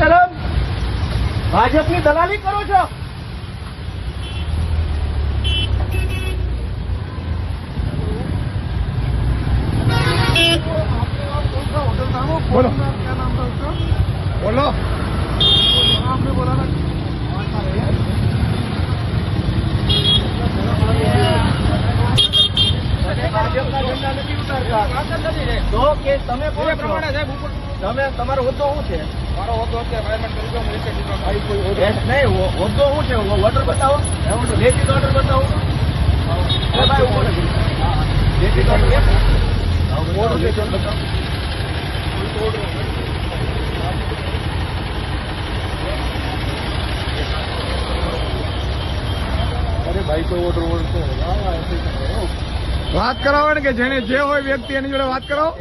શરમ ભાજપની દલાલી કરો છો? बोलो बोलो आपने बोला ना ભાજપના ઝંડા નથી ઉતારતા તો કે તમે કોણ છો? તમે તમારો હોદ્દો શું છે? મારો હોદ્દો છે એન્વાયરમેન્ટ તરીકે હું લેખિત નહીં, હોદ્દો શું છે? ઓર્ડર બતાવો, લેખિત ઓર્ડર બતાવો. ભાઈ ઉભો નથી. લેખિત ઓર્ડર બતાવો. અરે ભાઈ કોઈ ઓર્ડર વાત કરાવો ને કે જેને જે હોય વ્યક્તિ એની જોડે વાત કરાવો.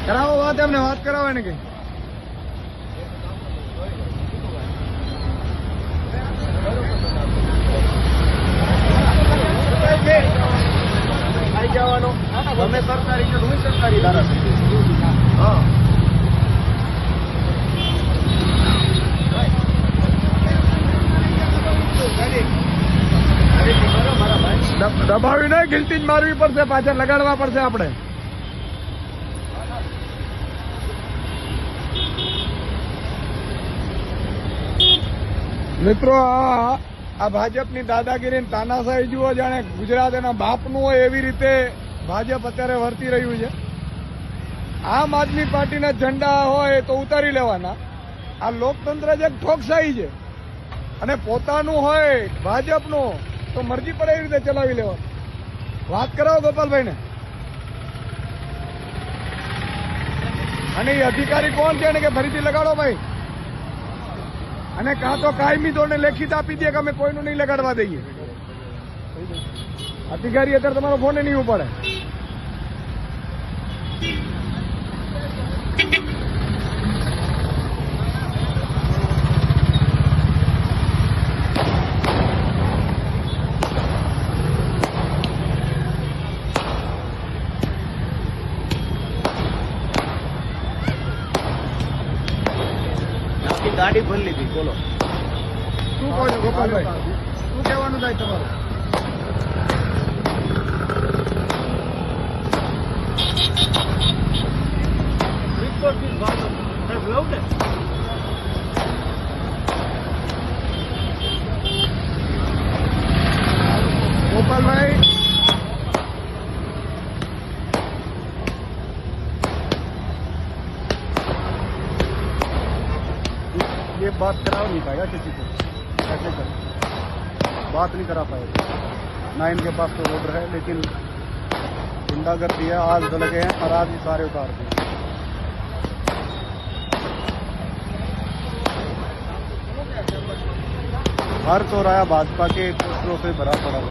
કરાવો વાત, એમને વાત કરાવો ને કે આવી જવાનો. તમે સરકારી છો, હું સરકારી ધારાસભ્ય. હા, દબાવી નહીં, ગિલ્ટી જ મારવી પડશે, પાછળ લગાડવા પડશે આપણે. મિત્રો આ ભાજપની દાદાગીરી તાનાશાહી જુઓ, જાણે ગુજરાત એના બાપનું હોય એવી રીતે ભાજપ અત્યારે વર્તી રહ્યું છે. આમ આદમી પાર્ટીના ઝંડા હોય તો ઉતારી લેવાના. આ લોકતંત્ર જ એક ઠોકશાહી છે અને પોતાનું હોય ભાજપનું તો મરજી પડે એવી રીતે ચલાવી લેવાનું. વાત કરાવો ગોપાલભાઈને. અને એ અધિકારી કોણ છે ને કે ફરીથી લગાડો ભાઈ, અને કાં તો કાયમી ધોરણે લેખિત આપી દે કે અમે કોઈનું નહીં લગાડવા દઈએ. અધિકારી અત્યારે તમારો ફોન નહીં ઉપાડે. ગાડી ભરી લીધી. બોલો શું કહો છો ગોપાલભાઈ? શું કહેવાનું થાય તમારું? ગોપાલભાઈ ये बात करा नहीं पाएगा किसी को, ऐसे कर बात नहीं करा पाएगा ना. इनके पास तो ऑर्डर है लेकिन गुंडागर्दी है. आज लगे हैं और आज ही सारे उतार दिए. हर चौराहा भाजपा के पोस्टरों से भरा पड़ा.